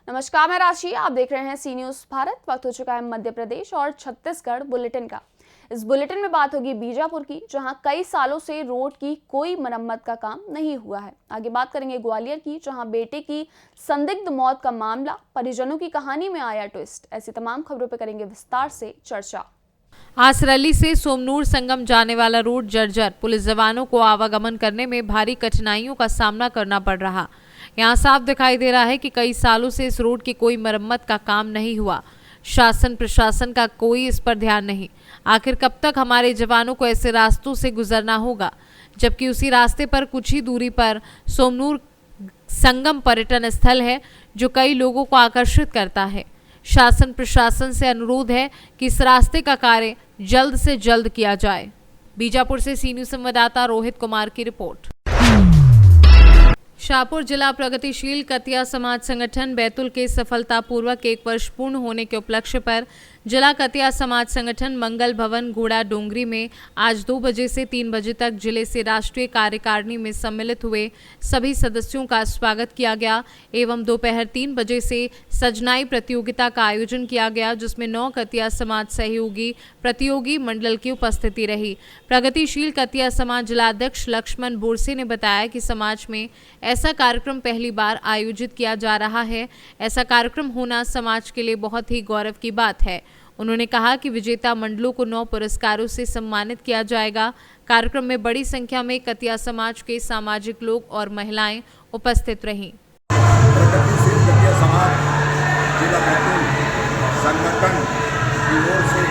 नमस्कार, मैं राशि। आप देख रहे हैं सी न्यूज भारत। वक्त हो चुका है मध्य प्रदेश और छत्तीसगढ़ बुलेटिन का। इस बुलेटिन में बात होगी बीजापुर की, जहां कई सालों से रोड की कोई मरम्मत का काम नहीं हुआ है। आगे बात करेंगे ग्वालियर की, जहां बेटे की संदिग्ध मौत का मामला, परिजनों की कहानी में आया ट्विस्ट। ऐसी तमाम खबरों पर करेंगे विस्तार से चर्चा। आसरली से सोमनूर संगम जाने वाला रोड जर्जर, पुलिस जवानों को आवागमन करने में भारी कठिनाइयों का सामना करना पड़ रहा। यहाँ साफ दिखाई दे रहा है कि कई सालों से इस रोड की कोई मरम्मत का काम नहीं हुआ। शासन प्रशासन का कोई इस पर ध्यान नहीं। आखिर कब तक हमारे जवानों को ऐसे रास्तों से गुजरना होगा, जबकि उसी रास्ते पर कुछ ही दूरी पर सोमनूर संगम पर्यटन स्थल है जो कई लोगों को आकर्षित करता है। शासन प्रशासन से अनुरोध है कि इस रास्ते का कार्य जल्द से जल्द किया जाए। बीजापुर से सी न्यूज संवाददाता रोहित कुमार की रिपोर्ट। शाहपुर जिला प्रगतिशील कतिया समाज संगठन बैतुल के सफलतापूर्वक 1 वर्ष पूर्ण होने के उपलक्ष्य पर जिला कतिया समाज संगठन मंगल भवन घोड़ा डोंगरी में आज 2 बजे से 3 बजे तक जिले से राष्ट्रीय कार्यकारिणी में सम्मिलित हुए सभी सदस्यों का स्वागत किया गया एवं दोपहर 3 बजे से सजनाई प्रतियोगिता का आयोजन किया गया, जिसमें 9 कतिया समाज सहयोगी प्रतियोगी मंडल की उपस्थिति रही। प्रगतिशील कतिया समाज जिलाध्यक्ष लक्ष्मण बोरसे ने बताया कि समाज में ऐसा कार्यक्रम पहली बार आयोजित किया जा रहा है। ऐसा कार्यक्रम होना समाज के लिए बहुत ही गौरव की बात है। उन्होंने कहा कि विजेता मंडलों को 9 पुरस्कारों से सम्मानित किया जाएगा। कार्यक्रम में बड़ी संख्या में कतिया समाज के सामाजिक लोग और महिलाएं उपस्थित रहीं। प्रगतिशील कतिया समाज जिला बैतूल संगठन की ओर से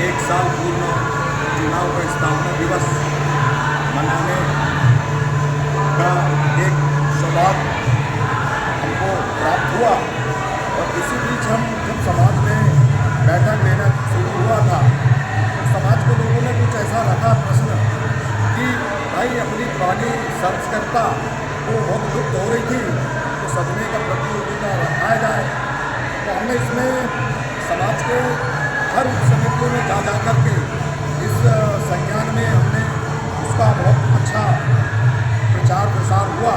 1 साल पूर्ण चुनाव का स्थापना दिवस मनाने का एक सौभाग्य हमको प्राप्त हुआ और इसी बीच हम जब समाज में बैठक लेना शुरू हुआ था तो समाज के लोगों ने कुछ ऐसा रखा प्रश्न कि भाई अपनी पुरानी संस्कृति वो बहुत लुप्त हो रही थी, तो सजने का प्रतियोगिता रखाया जाए। तो हमने इसमें समाज के हर समितियों में जा करके इस संज्ञान में हमने उसका बहुत अच्छा प्रचार प्रसार हुआ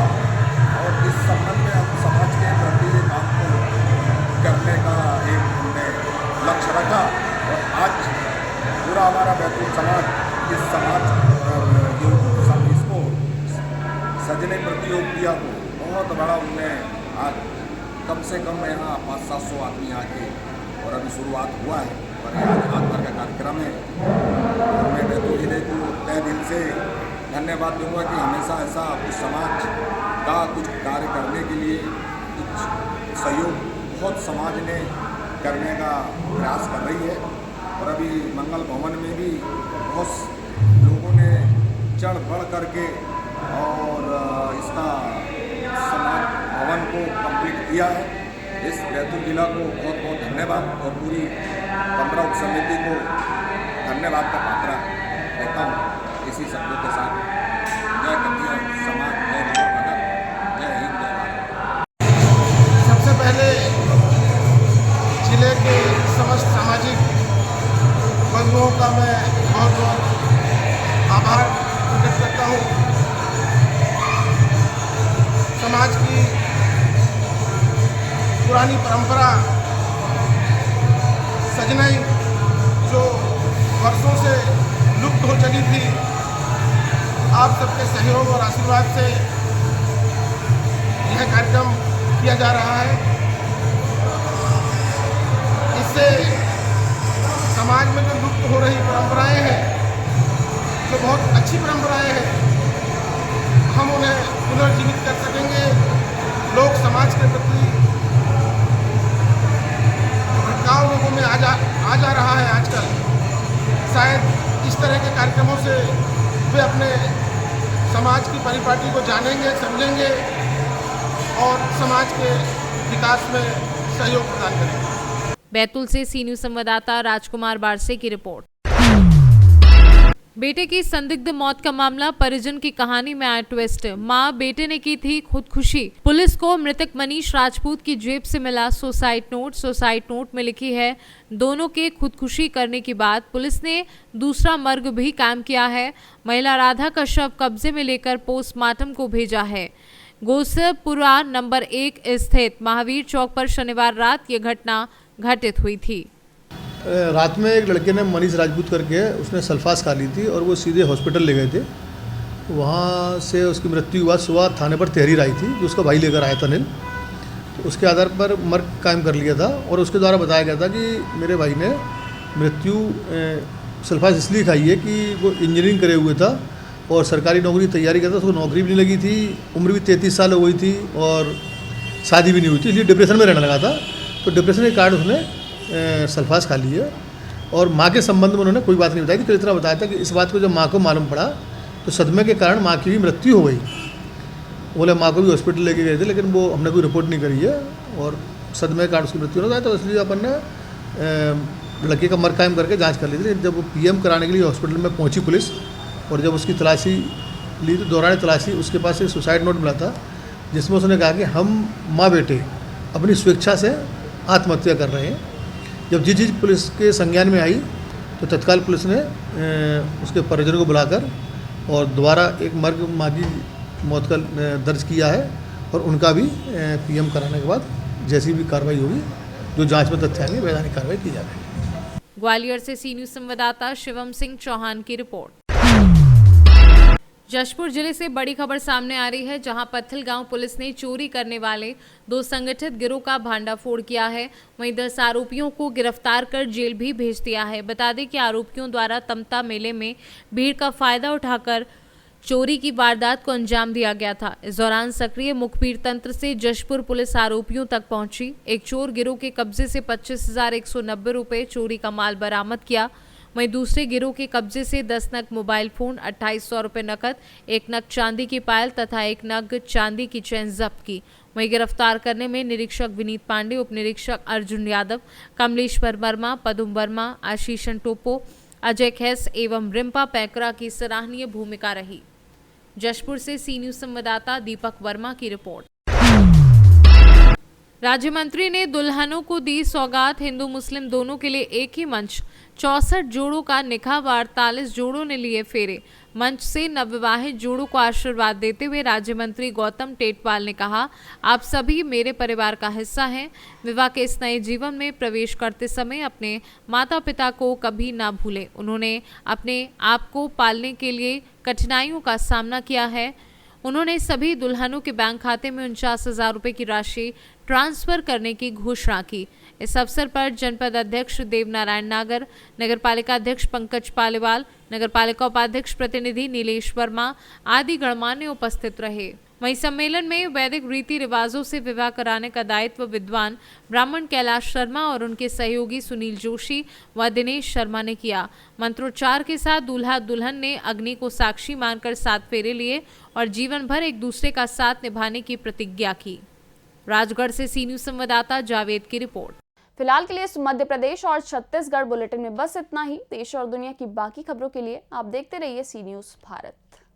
और इस संबंध में हम समाज के प्रति काम को करने का एक हमने लक्ष्य रखा और आज पूरा हमारा बैतूल समाज इस समाज इसको सजने प्रतियोगिता को बहुत बड़ा उनने आज कम से कम यहाँ 500-700 आदमी आके और अभी शुरुआत हुआ है और आज भर का कार्यक्रम है। और मैं बैतूल जिले को तय दिल से धन्यवाद दूंगा कि हमेशा ऐसा कुछ समाज का कुछ कार्य करने के लिए कुछ सहयोग बहुत समाज ने करने का प्रयास कर रही है। और अभी मंगल भवन में भी बहुत लोगों ने चढ़ बढ़ करके और इसका समाज भवन को कंप्लीट किया है। इस बैतूल जिला को बहुत बहुत धन्यवाद और पूरी 15 उप समिति को धन्यवाद का पात्र रहता हूँ। इसी शब्दों के साथ जय कतिया समाज, जय भगत, जय हिंद, जय भारत। सबसे पहले जिले के समस्त सामाजिक बंधुओं का मैं बहुत बहुत आभार व्यक्त करता हूँ। समाज की पुरानी परंपरा सजनाई जो वर्षों से लुप्त हो चली थी, आप सबके सहयोग और आशीर्वाद से यह कार्यक्रम किया जा रहा है। इससे समाज में जो लुप्त हो रही परंपराएं हैं, जो बहुत अच्छी परंपराएं हैं, हम उन्हें पुनर्जीवित कर सकेंगे। लोग समाज के प्रति भटकाव लोगों में आ जा रहा है आजकल। शायद इस तरह के कार्यक्रमों से वे अपने समाज की परिपाटी को जानेंगे, समझेंगे और समाज के विकास में सहयोग प्रदान करेंगे। बैतूल से सी न्यूज संवाददाता राजकुमार बारसे की रिपोर्ट। बेटे की संदिग्ध मौत का मामला, परिजन की कहानी में आया ट्विस्ट। मां बेटे ने की थी खुदकुशी। पुलिस को मृतक मनीष राजपूत की जेब से मिला सुसाइड नोट। सुसाइड नोट में लिखी है दोनों के खुदकुशी करने की बात। पुलिस ने दूसरा मर्ग भी कायम किया है। महिला राधा का शव कब्जे में लेकर पोस्टमार्टम को भेजा है। गोसपुरा नंबर 1 स्थित महावीर चौक पर शनिवार रात ये घटना घटित हुई थी। रात में एक लड़के ने मनीष राजपूत करके उसने सल्फास खा ली थी और वो सीधे हॉस्पिटल ले गए थे। वहाँ से उसकी मृत्यु के बाद सुबह थाने पर तहरीर आई थी जो उसका भाई लेकर आया था अनिल। तो उसके आधार पर मर्ग कायम कर लिया था और उसके द्वारा बताया गया था कि मेरे भाई ने मृत्यु सल्फास इसलिए खाई है कि वो इंजीनियरिंग करे हुए था और सरकारी नौकरी की तैयारी करता था। उसको नौकरी भी नहीं लगी थी, उम्र भी 33 साल हो गई थी और शादी भी नहीं हुई थी, इसलिए डिप्रेशन में रहने लगा था। तो डिप्रेशन के कारण उसने सल्फास खा ली है। और माँ के संबंध में उन्होंने कोई बात नहीं बताई थी। कल इतना बताया था कि इस बात को जब माँ को मालूम पड़ा तो सदमे के कारण माँ की भी मृत्यु हो गई। बोले माँ को भी हॉस्पिटल लेके गए थे लेकिन वो हमने कोई रिपोर्ट नहीं करी है और सदमे के कारण उसकी मृत्यु हो गई। तो इसलिए अपन ने लड़के का मर्ग कायम करके जाँच कर ली थी। जब वो PM कराने के लिए हॉस्पिटल में पहुँची पुलिस और जब उसकी तलाशी ली तो दौरान तलाशी उसके पास एक सुसाइड नोट मिला था जिसमें उसने कहा कि हम माँ बेटे अपनी स्वेच्छा से आत्महत्या कर रहे हैं। जब जिस चीज़ पुलिस के संज्ञान में आई तो तत्काल पुलिस ने उसके परिजनों को बुलाकर और दोबारा एक मर्ग माँ की मौत का दर्ज किया है और उनका भी PM कराने के बाद जैसी भी कार्रवाई होगी, जो जांच में तथ्य आएंगे वैधानिक कार्रवाई की जाएगी। ग्वालियर से सी न्यूज संवाददाता शिवम सिंह चौहान की रिपोर्ट। जशपुर जिले से बड़ी खबर सामने आ रही है, जहां पत्थल गांव पुलिस ने चोरी करने वाले 2 संगठित गिरोह का भांडाफोड़ किया है। वहीं 10 आरोपियों को गिरफ्तार कर जेल भी भेज दिया है। बता दें कि आरोपियों द्वारा तमता मेले में भीड़ का फायदा उठाकर चोरी की वारदात को अंजाम दिया गया था। इस दौरान सक्रिय मुखबिर तंत्र से जशपुर पुलिस आरोपियों तक पहुंची। एक चोर गिरोह के कब्जे से 25,190 रुपए चोरी का माल बरामद किया। वहीं दूसरे गिरोह के कब्जे से 10 नग मोबाइल फोन, 2800 रुपए नकद, 1 नग चांदी की पायल तथा 1 नग चांदी की चेन जब्त की। वहीं गिरफ्तार करने में निरीक्षक विनीत पांडे, उप निरीक्षक अर्जुन यादव, कमलेश्वर वर्मा, पदुम वर्मा, आशीषन टोपो, अजय खैस एवं रिम्पा पैकरा की सराहनीय भूमिका रही। जशपुर से सी न्यूज संवाददाता दीपक वर्मा की रिपोर्ट। राज्य मंत्री ने दुल्हनों को दी सौगात, हिंदू मुस्लिम दोनों के लिए एक ही मंच। 64 जोड़ों का निकाह, 48 जोड़ों ने लिए फेरे। मंच से नवविवाहित जोड़ों को आशीर्वाद देते हुए राज्य मंत्री गौतम टेटवाल ने कहा, आप सभी मेरे परिवार का हिस्सा हैं। विवाह के इस नए जीवन में प्रवेश करते समय अपने माता पिता को कभी ना भूलें। उन्होंने अपने आप को पालने के लिए कठिनाइयों का सामना किया है। उन्होंने सभी दुल्हनों के बैंक खाते में 49,000 रुपए की राशि ट्रांसफर करने की घोषणा की। इस अवसर पर जनपद अध्यक्ष देवनारायण नागर, नगरपालिका अध्यक्ष पंकज पालीवाल, नगरपालिका उपाध्यक्ष प्रतिनिधि नीलेश वर्मा आदि गणमान्य उपस्थित रहे। वहीं सम्मेलन में वैदिक रीति रिवाजों से विवाह कराने का दायित्व विद्वान ब्राह्मण कैलाश शर्मा और उनके सहयोगी सुनील जोशी व दिनेश शर्मा ने किया। मंत्रोच्चार के साथ दूल्हा दुल्हन ने अग्नि को साक्षी मानकर 7 फेरे लिए और जीवन भर एक दूसरे का साथ निभाने की प्रतिज्ञा की। राजगढ़ से सी न्यूज संवाददाता जावेद की रिपोर्ट। फिलहाल के लिए इस मध्य प्रदेश और छत्तीसगढ़ बुलेटिन में बस इतना ही। देश और दुनिया की बाकी खबरों के लिए आप देखते रहिए सी न्यूज भारत।